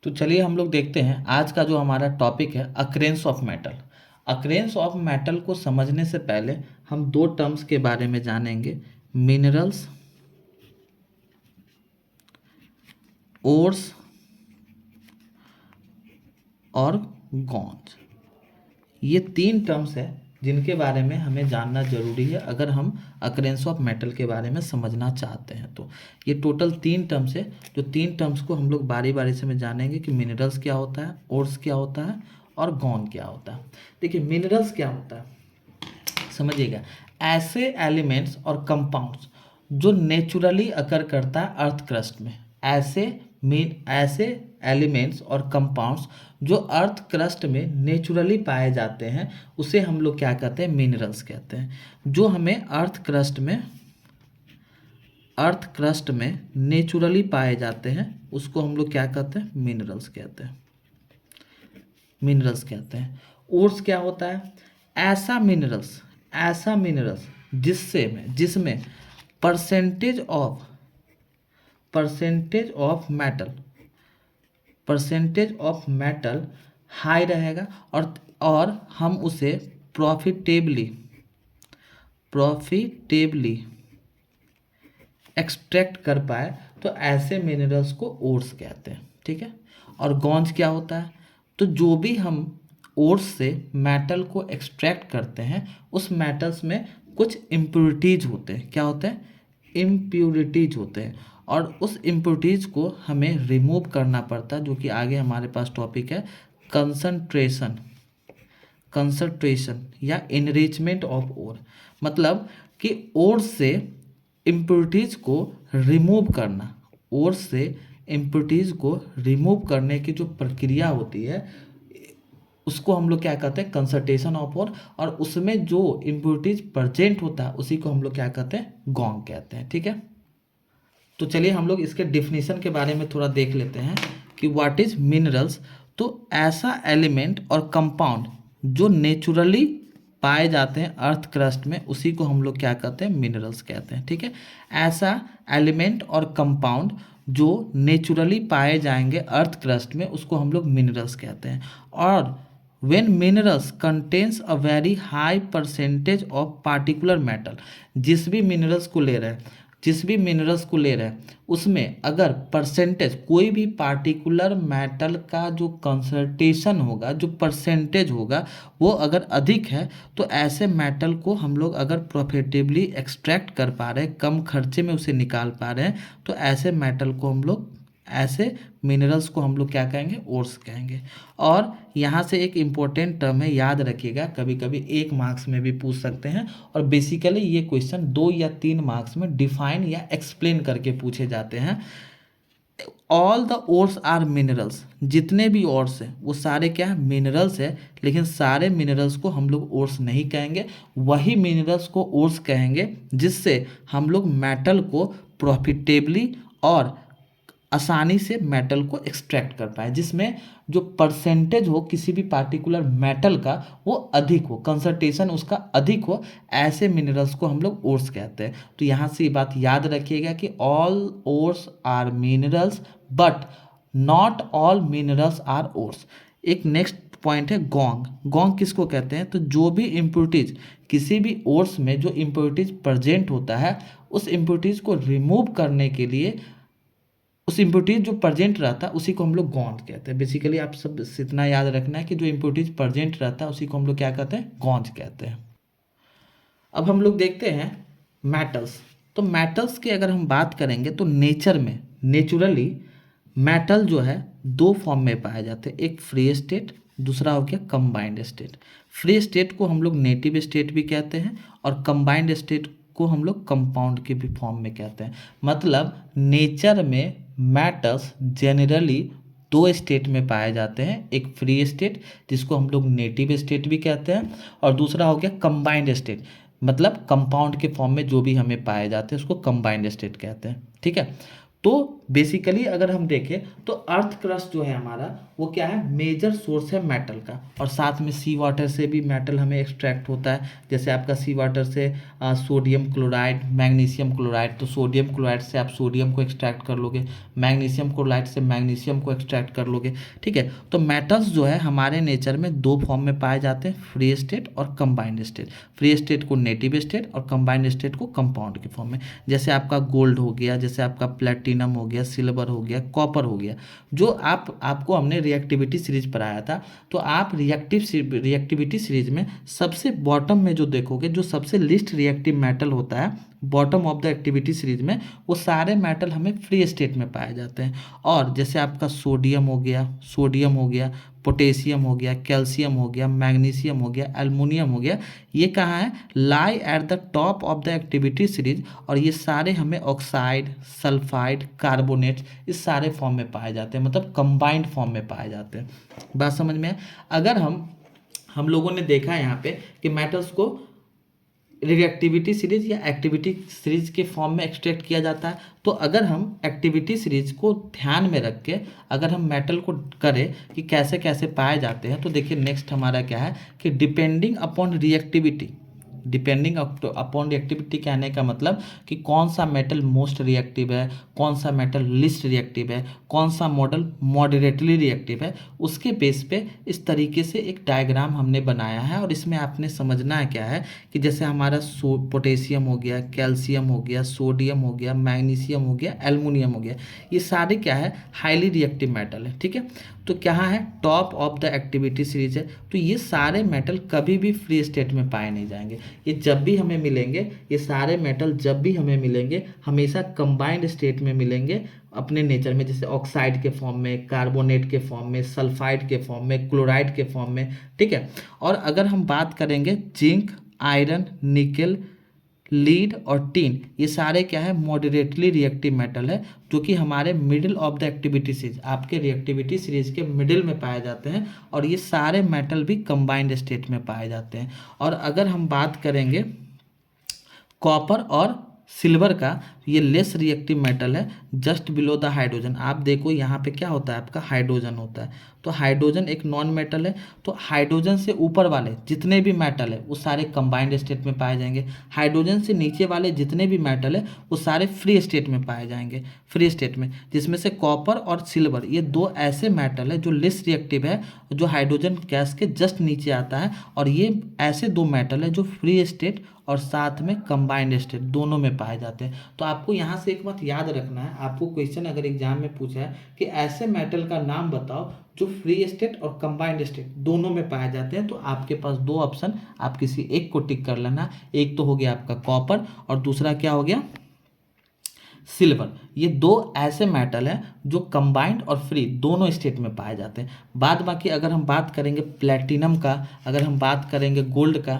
तो चलिए हम लोग देखते हैं आज का जो हमारा टॉपिक है occurrence of metal. Occurrence of metal को समझने से पहले हम दो टर्म्स के बारे में जानेंगे, मिनरल्स, ओर्स और गॉन्ज। ये तीन टर्म्स है जिनके बारे में हमें जानना जरूरी है अगर हम अक्रेंस ऑफ मेटल के बारे में समझना चाहते हैं। तो ये टोटल तीन टर्म्स है, जो तीन टर्म्स को हम लोग बारी बारी से में जानेंगे कि मिनरल्स क्या होता है, ओर्स क्या होता है और गॉन्ज क्या होता है। देखिए मिनरल्स क्या होता है, समझिएगा, ऐसे एलिमेंट्स और कंपाउंड्स जो नेचुरली अकर करता है अर्थ क्रस्ट में। ऐसे एलिमेंट्स और कंपाउंड्स जो अर्थ क्रस्ट में नेचुरली पाए जाते हैं उसे हम लोग क्या कहते हैं, मिनरल्स कहते हैं। जो हमें अर्थ क्रस्ट में नेचुरली पाए जाते हैं उसको हम लोग क्या कहते हैं, मिनरल्स कहते हैं। ओर्स क्या होता है, ऐसा मिनरल्स जिसमें परसेंटेज ऑफ मेटल हाई रहेगा और हम उसे प्रॉफिटेबली एक्सट्रैक्ट कर पाए, तो ऐसे मिनरल्स को ओर्स कहते हैं। ठीक है। और गॉन्ज क्या होता है, तो जो भी हम ओर्स से मेटल को एक्सट्रैक्ट करते हैं उस मेटल्स में कुछ इम्प्योरिटीज होते हैं। क्या होते हैं, इम्प्योरिटीज होते हैं, और उस इम्प्योरिटीज को हमें रिमूव करना पड़ता है, जो कि आगे हमारे पास टॉपिक है कंसंट्रेशन या इनरिचमेंट ऑफ ओर। मतलब कि ओर से इम्प्योरिटीज को रिमूव करने की जो प्रक्रिया होती है उसको हम लोग क्या कहते हैं, कंसंट्रेशन ऑफ ओर। और उसमें जो इम्प्योरिटीज प्रेजेंट होता है उसी को हम लोग क्या कहते हैं, गॉन्ग कहते हैं। ठीक है। तो चलिए हम लोग इसके डिफिनीशन के बारे में थोड़ा देख लेते हैं कि व्हाट इज मिनरल्स। तो ऐसा एलिमेंट और कंपाउंड जो नेचुरली पाए जाते हैं अर्थ क्रस्ट में उसी को हम लोग क्या कहते हैं, मिनरल्स कहते हैं। ठीक है। ऐसा एलिमेंट और कंपाउंड जो नेचुरली पाए जाएंगे अर्थ क्रस्ट में उसको हम लोग मिनरल्स कहते हैं। और when minerals contains a very high percentage of particular metal, जिस भी मिनरल्स को ले रहे हैं उसमें अगर परसेंटेज, कोई भी पार्टिकुलर मेटल का जो कंसंट्रेशन होगा, जो परसेंटेज होगा वो अगर अधिक है, तो ऐसे मेटल को हम लोग अगर प्रॉफिटेबली एक्सट्रैक्ट कर पा रहे हैं, कम खर्चे में उसे निकाल पा रहे हैं, तो ऐसे मिनरल्स को हम लोग क्या कहेंगे, ओर्स कहेंगे। और यहाँ से एक इम्पोर्टेंट टर्म है, याद रखिएगा, कभी कभी 1 मार्क्स में भी पूछ सकते हैं, और बेसिकली ये क्वेश्चन 2 या 3 मार्क्स में डिफाइन या एक्सप्लेन करके पूछे जाते हैं। All the ores are minerals, जितने भी ओर्स हैं वो सारे क्या है, मिनरल्स है। लेकिन सारे मिनरल्स को हम लोग ओर्स नहीं कहेंगे, वही मिनरल्स को ओर्स कहेंगे जिससे हम लोग मेटल को प्रॉफिटेबली और आसानी से मेटल को एक्सट्रैक्ट कर पाए, जिसमें जो परसेंटेज हो किसी भी पार्टिकुलर मेटल का वो अधिक हो, कंसंट्रेशन उसका अधिक हो, ऐसे मिनरल्स को हम लोग ओर्स कहते हैं। तो यहाँ से ये बात याद रखिएगा कि all ores are minerals but not all minerals are ores. एक नेक्स्ट पॉइंट है गॉन्ग किसको कहते हैं, तो जो भी इम्प्योरिटीज किसी भी ओर्स में जो इम्प्योरिटीज प्रेजेंट होता है उस इम्प्योरिटीज को रिमूव करने के लिए, उस इम्प्योरिटीज जो प्रेजेंट रहता है उसी को हम लोग गॉन्ज कहते हैं। बेसिकली आप सब इतना याद रखना है कि जो इम्प्योरिटीज प्रेजेंट रहता है उसी को हम लोग क्या कहते हैं, गॉन्ज कहते हैं। अब हम लोग देखते हैं मेटल्स। तो मेटल्स की अगर हम बात करेंगे तो नेचुरली मेटल जो है 2 फॉर्म में पाए जाते हैं, एक फ्री स्टेट, दूसरा हो गया कंबाइंड स्टेट। फ्री स्टेट को हम लोग नेटिव स्टेट भी कहते हैं और कंबाइंड स्टेट को हम लोग कंपाउंड के भी फॉर्म में कहते हैं। मतलब नेचर में मेटल्स जनरली 2 स्टेट में पाए जाते हैं, एक फ्री स्टेट जिसको हम लोग नेटिव स्टेट भी कहते हैं, और दूसरा हो गया कंबाइंड स्टेट, मतलब कंपाउंड के फॉर्म में जो भी हमें पाए जाते हैं उसको कंबाइंड स्टेट कहते हैं। ठीक है। तो बेसिकली अगर हम देखें तो अर्थ क्रस्ट जो है हमारा वो क्या है, मेजर सोर्स है मेटल का। और साथ में सी वाटर से भी मेटल हमें एक्सट्रैक्ट होता है। जैसे आपका सी वाटर से सोडियम क्लोराइड, मैग्नीशियम क्लोराइड, तो सोडियम क्लोराइड से आप सोडियम को एक्सट्रैक्ट कर लोगे, मैग्नीशियम क्लोराइड से मैग्नीशियम को एक्सट्रैक्ट कर लोगे। ठीक है, तो मेटल्स जो है हमारे नेचर में दो फॉर्म में पाए जाते हैं, फ्री स्टेट और कंबाइंड स्टेट। फ्री स्टेट को नेटिव स्टेट और कंबाइंड स्टेट को कंपाउंड के फॉर्म में। जैसे आपका गोल्ड हो गया, जैसे आपका प्लेटिनम हो गया, सिल्वर हो गया, कॉपर हो गया, जो आपको हमने रिएक्टिविटी सीरीज पढ़ाया था। तो आप रिएक्टिविटी सीरीज में सबसे बॉटम में जो देखोगे, जो सबसे लिस्ट रिएक्टिव मेटल होता है bottom of the activity series में, वो सारे मेटल हमें फ्री स्टेट में पाए जाते हैं। और जैसे आपका सोडियम हो गया, पोटेशियम हो गया, कैल्शियम हो गया, मैग्नीशियम हो गया, एल्युमिनियम हो गया, ये कहाँ है, lie at the top of the activity series. और ये सारे हमें ऑक्साइड, सल्फाइड, कार्बोनेट, इस सारे फॉर्म में पाए जाते हैं, मतलब कंबाइंड फॉर्म में पाए जाते हैं। बात समझ में है? अगर हम लोगों ने देखा है यहाँ पे कि मेटल्स को रिएक्टिविटी सीरीज या एक्टिविटी सीरीज के फॉर्म में एक्सट्रैक्ट किया जाता है। तो अगर हम एक्टिविटी सीरीज को ध्यान में रख के अगर हम मेटल को करें कि कैसे कैसे पाए जाते हैं, तो देखिए नेक्स्ट हमारा क्या है कि depending upon reactivity. Depending upon reactivity कहने का मतलब कि कौन सा मेटल मोस्ट रिएक्टिव है, कौन सा मेटल लिस्ट रिएक्टिव है, कौन सा मॉडल मॉडरेटली रिएक्टिव है, उसके बेस पे इस तरीके से एक डायग्राम हमने बनाया है। और इसमें आपने समझना है क्या है कि जैसे हमारा पोटेशियम हो गया, कैल्शियम हो गया, सोडियम हो गया, मैग्नीशियम हो गया, एल्युमिनियम हो गया, ये सारे क्या है, हाईली रिएक्टिव मेटल है। ठीक है, तो क्या है, top of the activity series है। तो ये सारे मेटल कभी भी फ्री स्टेट में पाए नहीं जाएंगे। ये जब भी हमें मिलेंगे, ये सारे मेटल जब भी हमें मिलेंगे, हमेशा कंबाइंड स्टेट में मिलेंगे अपने नेचर में, जैसे ऑक्साइड के फॉर्म में, कार्बोनेट के फॉर्म में, सल्फाइड के फॉर्म में, क्लोराइड के फॉर्म में। ठीक है, और अगर हम बात करेंगे जिंक, आयरन, निकेल, लीड और टीन, ये सारे क्या है, मॉडरेटली रिएक्टिव मेटल है, जो कि हमारे middle of the activity series, आपके रिएक्टिविटी सीरीज के मिडिल में पाए जाते हैं। और ये सारे मेटल भी कंबाइंड स्टेट में पाए जाते हैं। और अगर हम बात करेंगे कॉपर और सिल्वर का, ये लेस रिएक्टिव मेटल है, जस्ट बिलो द हाइड्रोजन। आप देखो यहाँ पे क्या होता है, आपका हाइड्रोजन होता है। तो हाइड्रोजन एक नॉन मेटल है, तो हाइड्रोजन से ऊपर वाले जितने भी मेटल है वो सारे कंबाइंड स्टेट में पाए जाएंगे। हाइड्रोजन से नीचे वाले जितने भी मेटल है वो सारे फ्री स्टेट में पाए जाएंगे, फ्री स्टेट में, जिसमें से कॉपर और सिल्वर ये दो ऐसे मेटल है जो लेस रिएक्टिव है, जो हाइड्रोजन गैस के जस्ट नीचे आता है। और ये ऐसे दो मेटल है जो फ्री स्टेट और साथ में कंबाइंड स्टेट दोनों में पाए जाते हैं। तो आपको यहाँ से एक बात याद रखना है, आपको क्वेश्चन अगर एग्जाम में पूछा है कि ऐसे मेटल का नाम बताओ जो फ्री स्टेट और कंबाइंड स्टेट दोनों में पाए जाते हैं, तो आपके पास दो ऑप्शन, आप किसी एक को टिक कर लेना। एक तो हो गया आपका कॉपर और दूसरा क्या हो गया, सिल्वर। ये दो ऐसे मेटल हैं जो कंबाइंड और फ्री दोनों स्टेट में पाए जाते हैं। बाद बाकी अगर हम बात करेंगे प्लेटिनम का, अगर हम बात करेंगे गोल्ड का,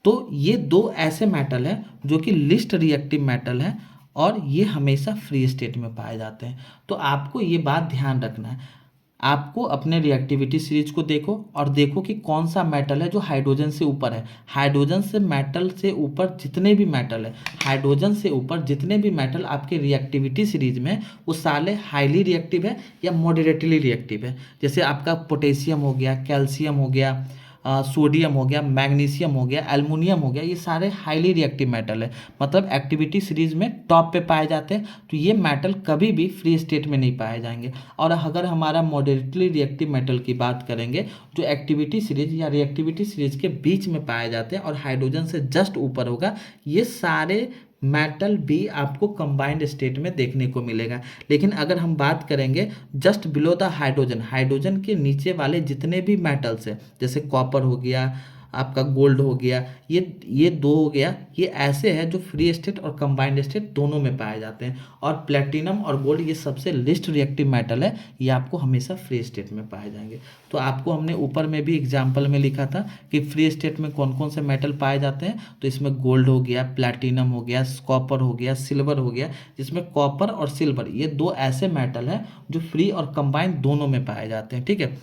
तो ये दो ऐसे मेटल हैं जो कि लिस्ट रिएक्टिव मेटल हैं और ये हमेशा फ्री स्टेट में पाए जाते हैं। तो आपको ये बात ध्यान रखना है, आपको अपने रिएक्टिविटी सीरीज को देखो और देखो कि कौन सा मेटल है जो हाइड्रोजन से ऊपर है। हाइड्रोजन से मेटल से ऊपर जितने भी मेटल है, हाइड्रोजन से ऊपर जितने भी मेटल आपके रिएक्टिविटी सीरीज में, वो सारे हाईली रिएक्टिव है या मॉडरेटली रिएक्टिव है। जैसे आपका पोटेशियम हो गया, कैल्शियम हो गया, सोडियम हो गया, मैग्नीशियम हो गया, एल्युमिनियम हो गया, ये सारे हाईली रिएक्टिव मेटल है, मतलब एक्टिविटी सीरीज में टॉप पे पाए जाते हैं। तो ये मेटल कभी भी फ्री स्टेट में नहीं पाए जाएंगे। और अगर हमारा मॉडरेटली रिएक्टिव मेटल की बात करेंगे, जो एक्टिविटी सीरीज या रिएक्टिविटी सीरीज के बीच में पाए जाते हैं और हाइड्रोजन से जस्ट ऊपर होगा, ये सारे मेटल भी आपको कंबाइंड स्टेट में देखने को मिलेगा। लेकिन अगर हम बात करेंगे just below the hydrogen, hydrogen के नीचे वाले जितने भी मेटल्स हैं, जैसे कॉपर हो गया, आपका गोल्ड हो गया, ये दो हो गया, ये ऐसे हैं जो फ्री स्टेट और कंबाइंड स्टेट दोनों में पाए जाते हैं। और प्लेटिनम और गोल्ड ये सबसे लिस्ट रिएक्टिव मेटल है, ये आपको हमेशा फ्री स्टेट में पाए जाएंगे। तो आपको हमने ऊपर में भी एग्जाम्पल में लिखा था कि फ्री स्टेट में कौन कौन से मेटल पाए जाते हैं। तो इसमें गोल्ड हो गया, प्लैटिनम हो गया, कॉपर हो गया, सिल्वर हो गया, जिसमें कॉपर और सिल्वर ये दो ऐसे मेटल हैं जो फ्री और कंबाइंड दोनों में पाए जाते हैं। ठीक है,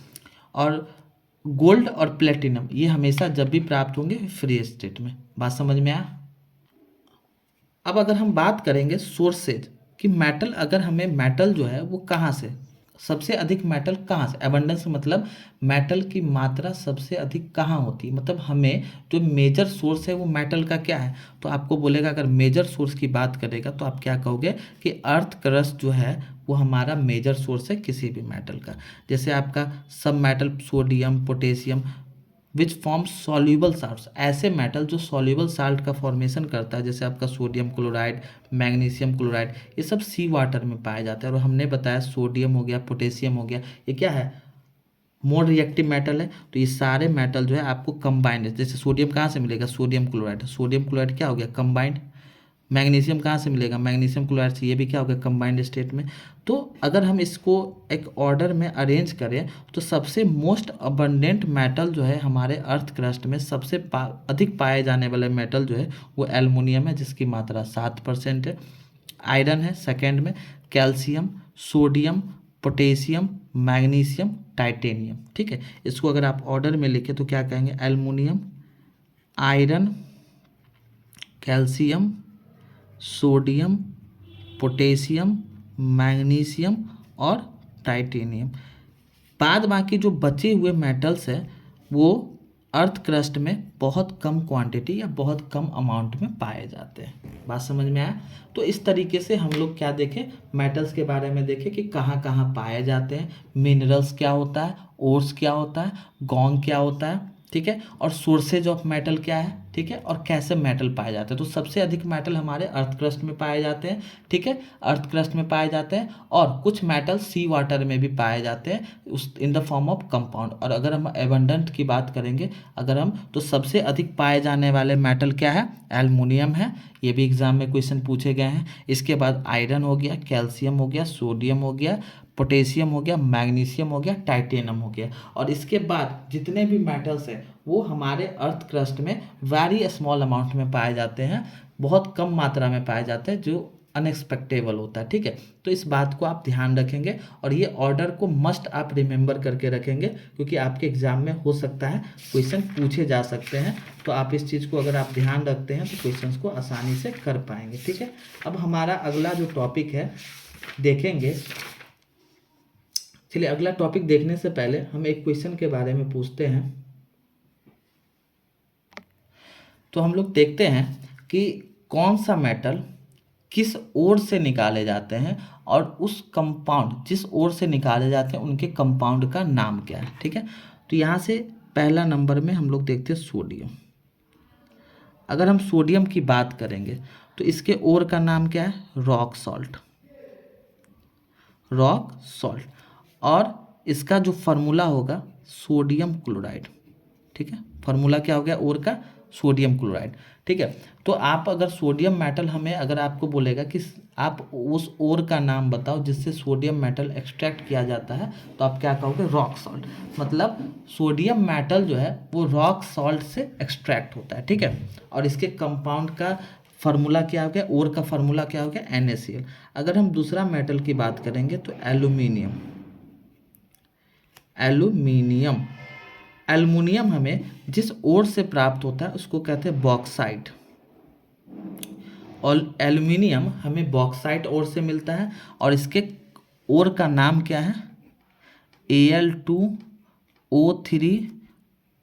और गोल्ड और प्लेटिनम ये हमेशा जब भी प्राप्त होंगे फ्री स्टेट में। बात समझ में आया? अब अगर हम बात करेंगे सोर्सेज कि मेटल, अगर हमें मेटल जो है वो कहाँ से, सबसे अधिक मेटल कहाँ से, एबंडेंस मतलब मेटल की मात्रा सबसे अधिक कहाँ होती है, मतलब हमें जो मेजर सोर्स है वो मेटल का क्या है, तो आपको बोलेगा, अगर मेजर सोर्स की बात करेगा तो आप क्या कहोगे कि अर्थ क्रस्ट जो है वो हमारा मेजर सोर्स है किसी भी मेटल का। जैसे आपका सब metal sodium, potassium, which form soluble salts, ऐसे मेटल जो सॉल्यूबल साल्ट का फॉर्मेशन करता है, जैसे आपका सोडियम क्लोराइड, मैग्नीशियम क्लोराइड, ये सब सी वाटर में पाए जाते हैं। और हमने बताया सोडियम हो गया, पोटेशियम हो गया, ये क्या है, मोर रिएक्टिव मेटल है। तो ये सारे मेटल जो है आपको कंबाइंड है। जैसे सोडियम कहाँ से मिलेगा, सोडियम क्लोराइड, सोडियम क्लोराइड क्या हो गया, कंबाइंड। मैग्नीशियम कहाँ से मिलेगा, मैग्नीशियम क्लोराइड से, ये भी क्या हो गया, कंबाइंड स्टेट में। तो अगर हम इसको एक ऑर्डर में अरेंज करें तो सबसे मोस्ट अबंडेंट मेटल जो है हमारे अर्थ क्रस्ट में, सबसे अधिक पाए जाने वाले मेटल जो है वो एल्युमिनियम है, जिसकी मात्रा 7% है। आयरन है सेकेंड में, calcium, sodium, potassium, magnesium, titanium. ठीक है, इसको अगर आप ऑर्डर में लिखें तो क्या कहेंगे, aluminium, iron, calcium, sodium, potassium, magnesium और टाइटेनियम। बाद बाकी जो बचे हुए मेटल्स हैं वो अर्थ क्रस्ट में बहुत कम क्वांटिटी या बहुत कम अमाउंट में पाए जाते हैं। बात समझ में आया। तो इस तरीके से हम लोग क्या देखें, मेटल्स के बारे में देखें कि कहाँ कहाँ पाए जाते हैं, मिनरल्स क्या होता है, ओर्स क्या होता है, गॉन्ग क्या होता है, ठीक है, और सोर्सेज ऑफ मेटल क्या है, ठीक है, और कैसे मेटल पाए जाते हैं। तो सबसे अधिक मेटल हमारे अर्थ क्रस्ट में पाए जाते हैं, ठीक है, अर्थ क्रस्ट में पाए जाते हैं, और कुछ मेटल सी वाटर में भी पाए जाते हैं उस in the form of compound. और अगर हम एबंडेंट की बात करेंगे अगर हम, तो सबसे अधिक पाए जाने वाले मेटल क्या है, एल्युमिनियम है, ये भी एग्जाम में क्वेश्चन पूछे गए हैं। इसके बाद आयरन हो गया, कैल्शियम हो गया, सोडियम हो गया, पोटेशियम हो गया, मैग्नीशियम हो गया, टाइटेनियम हो गया। और इसके बाद जितने भी मेटल्स हैं वो हमारे अर्थ क्रस्ट में वेरी स्मॉल अमाउंट में पाए जाते हैं, बहुत कम मात्रा में पाए जाते हैं, जो अनएक्सपेक्टेबल होता है। ठीक है, तो इस बात को आप ध्यान रखेंगे और ये ऑर्डर को मस्ट आप रिमेंबर करके रखेंगे, क्योंकि आपके एग्जाम में हो सकता है क्वेश्चन पूछे जा सकते हैं। तो आप इस चीज़ को अगर आप ध्यान रखते हैं तो क्वेश्चंस को आसानी से कर पाएंगे। ठीक है, अब हमारा अगला जो टॉपिक है देखेंगे। चलिए अगला टॉपिक देखने से पहले हम एक क्वेश्चन के बारे में पूछते हैं। तो हम लोग देखते हैं कि कौन सा मेटल किस ओर से निकाले जाते हैं और उस कंपाउंड जिस ओर से निकाले जाते हैं उनके कंपाउंड का नाम क्या है। ठीक है, तो यहाँ से पहला नंबर में हम लोग देखते हैं सोडियम। अगर हम सोडियम की बात करेंगे तो इसके ओर का नाम क्या है, रॉक सॉल्ट, रॉक सॉल्ट। और इसका जो फार्मूला होगा सोडियम क्लोराइड। ठीक है, फार्मूला क्या हो गया ओर का, सोडियम क्लोराइड। ठीक है, तो आप अगर सोडियम मेटल हमें, अगर आपको बोलेगा कि आप उस ओर का नाम बताओ जिससे सोडियम मेटल एक्सट्रैक्ट किया जाता है, तो आप क्या कहोगे, रॉक सॉल्ट। मतलब सोडियम मेटल जो है वो रॉक सॉल्ट से एक्सट्रैक्ट होता है। ठीक है, और इसके कंपाउंड का फार्मूला क्या हो गया, ओर का फार्मूला क्या हो गया, NaCl। अगर हम दूसरा मेटल की बात करेंगे तो एल्यूमिनियम, एल्यूमिनियम, एल्युमिनियम हमें जिस ओर से प्राप्त होता है उसको कहते हैं बॉक्साइट, और एल्युमिनियम हमें बॉक्साइट ओर से मिलता है, और इसके ओर का नाम क्या है, Al2O3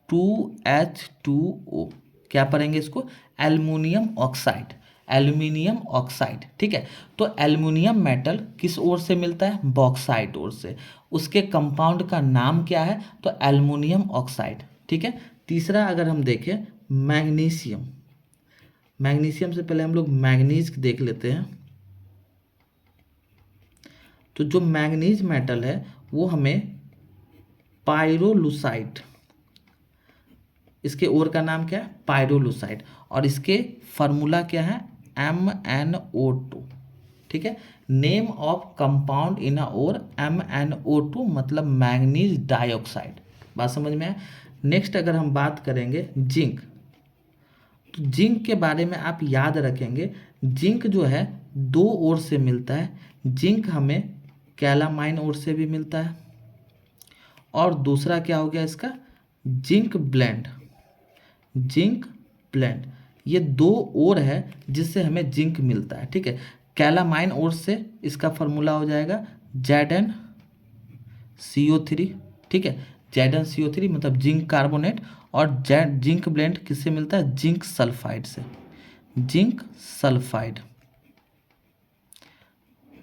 2H2O। क्या पढ़ेंगे इसको, एल्युमिनियम ऑक्साइड, एल्युमिनियम ऑक्साइड। ठीक है, तो एल्युमिनियम मेटल किस ओर से मिलता है, बॉक्साइट ओर से, उसके कंपाउंड का नाम क्या है, तो एल्युमिनियम ऑक्साइड। ठीक है, तीसरा अगर हम देखें मैग्नीशियम, मैग्नीशियम से पहले हम लोग मैग्नीज देख लेते हैं। तो जो मैग्नीज मेटल है वो हमें पायरोलुसाइड, इसके ओर का नाम क्या है, पायरोलुसाइड, और इसके फार्मूला क्या है, MnO2। ठीक है, name of compound in a ore MnO2 मतलब मैग्नीज डाइऑक्साइड। बात समझ में है। नेक्स्ट अगर हम बात करेंगे जिंक, तो जिंक के बारे में आप याद रखेंगे, जिंक जो है दो ओर से मिलता है। जिंक हमें कैलामाइन ओर से भी मिलता है, और दूसरा क्या हो गया इसका, जिंक ब्लेंड, जिंक ब्लेंड, ये दो और है जिससे हमें जिंक मिलता है। ठीक है, कैलामाइन ओर से इसका फॉर्मूला हो जाएगा ZnCO3, ठीक है। ZnCO3 मतलब जिंक कार्बोनेट, और जिंक ब्लेंड किससे मिलता है, जिंक सल्फाइड से, जिंक सल्फाइड,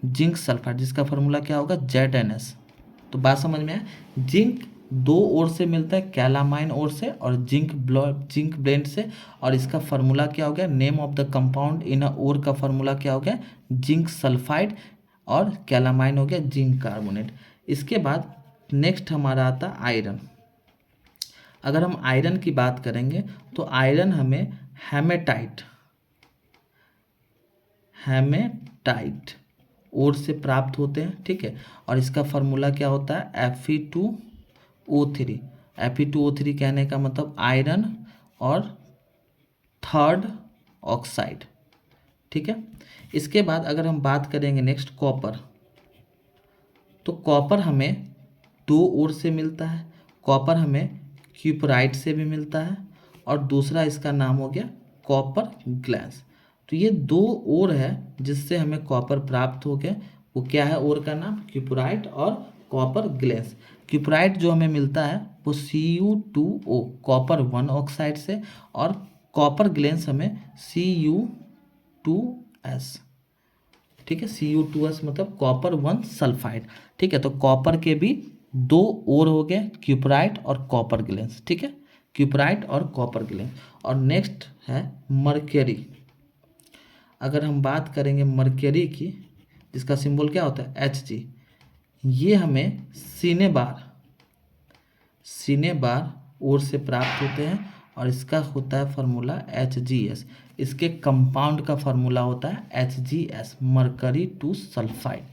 जिंक सल्फाइड जिसका फॉर्मूला क्या होगा, ZnS। तो बात समझ में है, जिंक दो ओर से मिलता है, कैलामाइन ओर से और जिंक ब्लेंड से, और इसका फार्मूला क्या हो गया, name of the compound in a ore का फार्मूला क्या हो गया, जिंक सल्फाइड, और कैलामाइन हो गया जिंक कार्बोनेट। इसके बाद नेक्स्ट हमारा आता है आयरन। अगर हम आयरन की बात करेंगे तो आयरन हमें हेमेटाइट ओर से प्राप्त होते हैं, ठीक है। और इसका फार्मूला क्या होता है, Fe2O3। Fe2O3 कहने का मतलब आयरन और थर्ड ऑक्साइड, ठीक है। इसके बाद अगर हम बात करेंगे नेक्स्ट कॉपर, तो कॉपर हमें दो ओर से मिलता है, कॉपर हमें क्यूपराइट से भी मिलता है, और दूसरा इसका नाम हो गया कॉपर ग्लास। तो ये दो ओर है जिससे हमें कॉपर प्राप्त हो गया, वो क्या है ओर का नाम, क्यूपराइट और कॉपर ग्लास। क्यूपराइट जो हमें मिलता है वो Cu2O कॉपर 1 ऑक्साइड से, और कॉपर ग्लेंस हमें Cu2S, ठीक है। Cu2S मतलब कॉपर 1 सल्फाइड, ठीक है। तो कॉपर के भी दो ओर हो गए, क्यूपराइट और कॉपर ग्लेंस, ठीक है, क्यूपराइट और कॉपर ग्लेंस। और नेक्स्ट है मर्क्यूरी। अगर हम बात करेंगे मर्क्यूरी की, जिसका सिंबल क्या होता है, Hg, ये हमें सिनेबार ओर से प्राप्त होते हैं, और इसका होता है फार्मूला HgS। इसके कंपाउंड का फार्मूला होता है HgS, मरकरी टू सल्फाइड।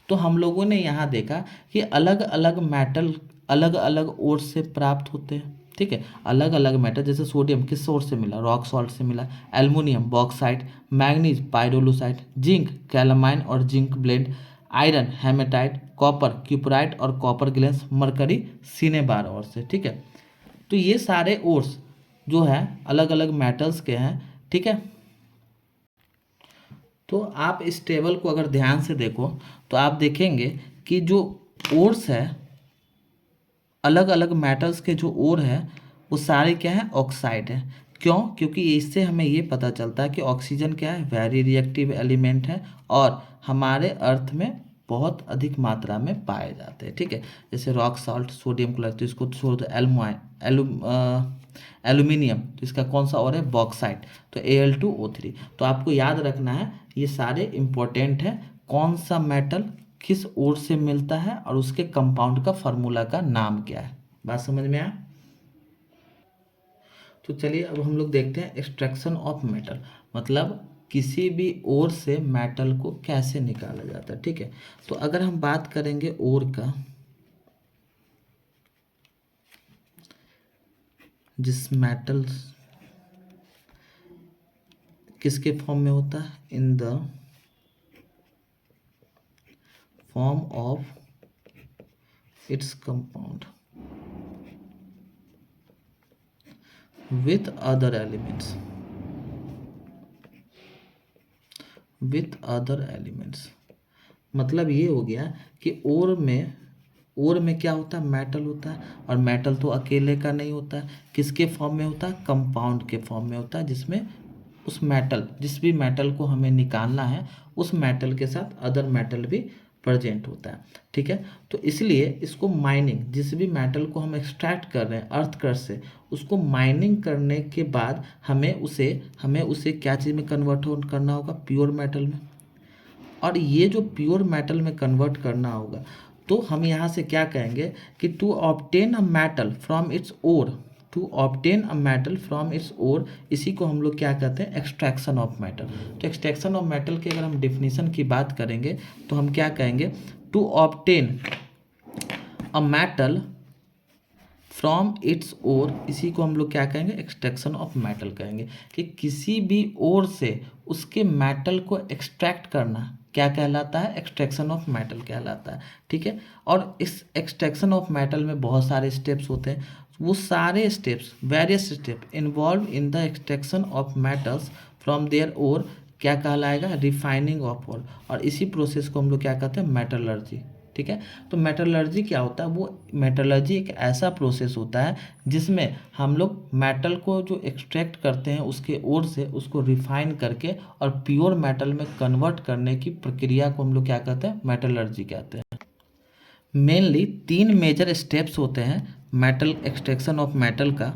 तो हम लोगों ने यहाँ देखा कि अलग अलग मेटल अलग अलग ओर से प्राप्त होते हैं, ठीक है। अलग अलग मेटल, जैसे सोडियम किस ओर से मिला, रॉक सॉल्ट से मिला, aluminium bauxite, manganese pyrolusite, zinc calamine और zinc blende, iron haematite, copper cuprite और copper glance, mercury cinnabar ore से, ठीक है। तो ये सारे ओर्स जो है अलग अलग मेटल्स के हैं, ठीक है। तो आप इस टेबल को अगर ध्यान से देखो तो आप देखेंगे कि जो ओर्स है, अलग अलग मेटल्स के जो ओर है वो सारे क्या है, ऑक्साइड है। क्यों, क्योंकि इससे हमें ये पता चलता है कि ऑक्सीजन क्या है, वेरी रिएक्टिव एलिमेंट है, और हमारे अर्थ में बहुत अधिक मात्रा में पाए जाते हैं, ठीक है। जैसे रॉक सॉल्ट सोडियम क्लोराइड, तो इसको छोड़ दो, एल्यूमिनियम, तो इसका कौन सा और है, बॉक्साइट, तो Al2O3। तो आपको याद रखना है ये सारे इंपॉर्टेंट है, कौन सा मेटल किस ओर से मिलता है और उसके कंपाउंड का फार्मूला का नाम क्या है। बात समझ में आया। तो चलिए अब हम लोग देखते हैं एक्सट्रैक्शन ऑफ मेटल, मतलब किसी भी ओर से मेटल को कैसे निकाला जाता है, ठीक है। तो अगर हम बात करेंगे ओर का, जिस मेटल किसके फॉर्म में होता है, in the form of its compound with other elements, मतलब ये हो गया कि ओर में क्या होता है, मेटल होता है, और मेटल तो अकेले का नहीं होता है, किसके फॉर्म में होता है, कंपाउंड के फॉर्म में होता है, जिसमें उस मेटल, जिस भी मेटल को हमें निकालना है उस मेटल के साथ अदर मेटल भी प्रेजेंट होता है, ठीक है। तो इसलिए इसको माइनिंग, जिस भी मेटल को हम एक्सट्रैक्ट कर रहे हैं अर्थ क्रस्ट से, उसको माइनिंग करने के बाद हमें उसे क्या चीज़ में कन्वर्ट करना होगा, प्योर मेटल में। और ये जो प्योर मेटल में कन्वर्ट करना होगा, तो हम यहाँ से क्या कहेंगे कि to obtain a metal from its ore, इसी को हम लोग क्या कहते हैं, एक्सट्रैक्शन ऑफ मेटल। तो एक्सट्रैक्शन ऑफ मेटल की अगर हम डिफिनीशन की बात करेंगे तो हम क्या कहेंगे, to obtain a metal from its ore, इसी को हम लोग क्या कहेंगे, एक्सट्रैक्शन ऑफ मेटल कहेंगे। कि किसी भी ओर से उसके मेटल को एक्सट्रैक्ट करना क्या कहलाता है, एक्सट्रैक्शन ऑफ मेटल कहलाता है, ठीक है। और इस एक्सट्रैक्शन ऑफ मेटल में बहुत सारे स्टेप्स होते हैं, वो सारे steps, various step involve in the extraction of metals from their ore क्या कहलाएगा, रिफाइनिंग ऑफ ओर। और इसी प्रोसेस को हम लोग क्या कहते हैं, मेटलर्जी। ठीक है, तो मेटलर्जी क्या होता है, वो मेटलर्जी एक ऐसा प्रोसेस होता है जिसमें हम लोग मेटल को जो एक्सट्रैक्ट करते हैं उसके ओर से उसको रिफाइन करके और प्योर मेटल में कन्वर्ट करने की प्रक्रिया को हम लोग क्या कहते हैं, मेटलर्जी कहते हैं। मेनली 3 मेजर स्टेप्स होते हैं मेटल एक्सट्रैक्शन ऑफ मेटल का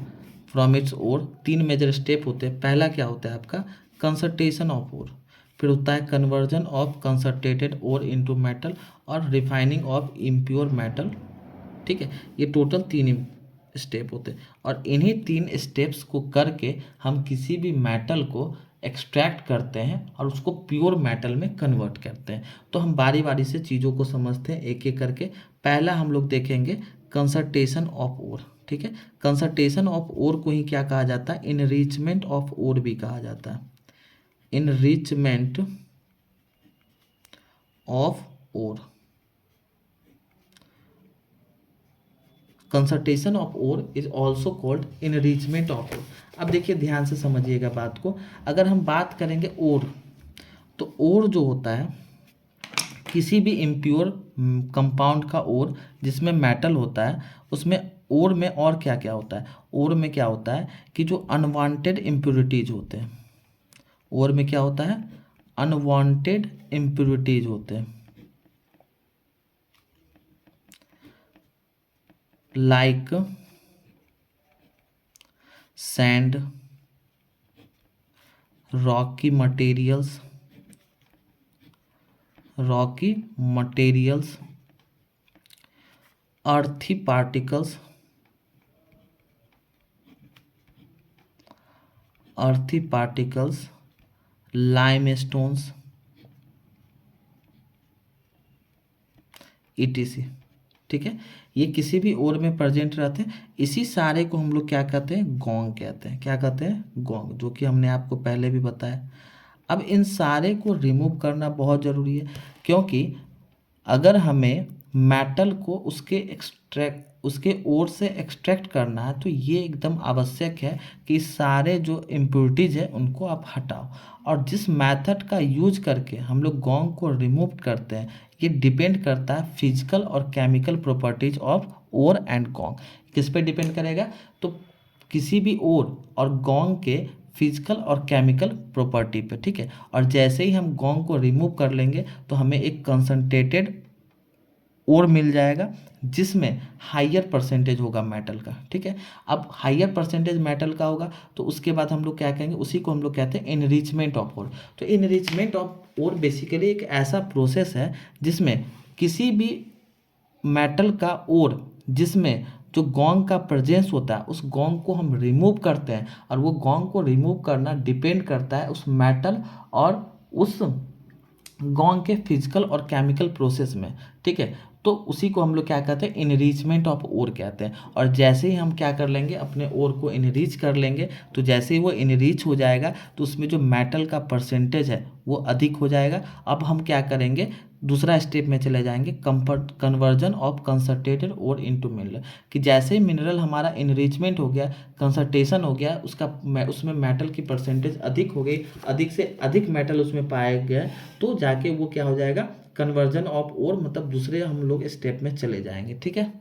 from its ore. 3 major step होते हैं। पहला क्या होता है आपका, कंसंट्रेशन ऑफ ओर, फिर होता है conversion of concentrated ore into metal, और रिफाइनिंग ऑफ इम्प्योर मेटल। ठीक है, ये टोटल 3 स्टेप होते हैं, और इन्हीं 3 स्टेप्स को करके हम किसी भी मेटल को एक्सट्रैक्ट करते हैं और उसको प्योर मेटल में कन्वर्ट करते हैं। तो हम बारी बारी से चीज़ों को समझते हैं एक एक करके। पहला हम लोग देखेंगे कंसंट्रेशन ऑफ ओर। ठीक है, कंसंट्रेशन ऑफ ओर को ही क्या कहा जाता है, इनरिचमेंट ऑफ ओर भी कहा जाता है। Enrichment of ore, concentration of ore is also called enrichment of ore. अब देखिए ध्यान से समझिएगा बात को। अगर हम बात करेंगे ओर, तो ओर जो होता है किसी भी इम्प्योर कंपाउंड का ओर जिसमें मेटल होता है, उसमें ओर में और क्या क्या होता है, ओर में क्या होता है कि जो अनवांटेड इम्प्योरिटीज होते हैं, ओर में क्या होता है, अनवांटेड इम्प्योरिटीज होते हैं, like sand, Rocky materials, earthy particles, limestones, etc। ठीक है, ये किसी भी ओर में प्रेजेंट रहते हैं। इसी सारे को हम लोग क्या कहते हैं, गोंग कहते हैं। क्या कहते हैं, गोंग, जो कि हमने आपको पहले भी बताया। अब इन सारे को रिमूव करना बहुत ज़रूरी है, क्योंकि अगर हमें मेटल को उसके ओर से एक्सट्रैक्ट करना है तो ये एकदम आवश्यक है कि सारे जो इम्प्योरिटीज है उनको आप हटाओ। और जिस मेथड का यूज करके हम लोग गोंग को रिमूव करते हैं, ये डिपेंड करता है फिजिकल और chemical properties of ore and gangue. किस पे डिपेंड करेगा, तो किसी भी ओर और गोंग के फिजिकल और केमिकल प्रॉपर्टी पे। ठीक है, और जैसे ही हम गोंग को रिमूव कर लेंगे तो हमें एक कंसंट्रेटेड ओर मिल जाएगा जिसमें हाइयर परसेंटेज होगा मेटल का। ठीक है, अब हाइयर परसेंटेज मेटल का होगा तो उसके बाद हम लोग क्या कहेंगे, उसी को हम लोग कहते हैं इनरिचमेंट ऑफ ओर। तो इनरिचमेंट ऑफ ओर बेसिकली एक ऐसा प्रोसेस है जिसमें किसी भी मेटल का ओर जिसमें जो गोंग का प्रेजेंस होता है उस गोंग को हम रिमूव करते हैं, और वो गोंग को रिमूव करना डिपेंड करता है उस मेटल और उस गोंग के फिजिकल और केमिकल प्रोसेस में। ठीक है, तो उसी को हम लोग क्या कहते हैं, इनरिचमेंट ऑफ ओर कहते हैं। और जैसे ही हम क्या कर लेंगे, अपने ओर को इनरिच कर लेंगे, तो जैसे ही वो इनरिच हो जाएगा तो उसमें जो मेटल का परसेंटेज है वो अधिक हो जाएगा। अब हम क्या करेंगे, दूसरा स्टेप में चले जाएंगे, conversion of concentrated ore into mineral. कि जैसे ही मिनरल हमारा इनरिचमेंट हो गया, कंसंट्रेशन हो गया, उसमें मेटल की परसेंटेज अधिक हो गई, अधिक से अधिक मेटल उसमें पाया गया, तो जाके वो क्या हो जाएगा, कन्वर्जन ऑफ ओर, मतलब दूसरे हम लोग स्टेप में चले जाएंगे। ठीक है।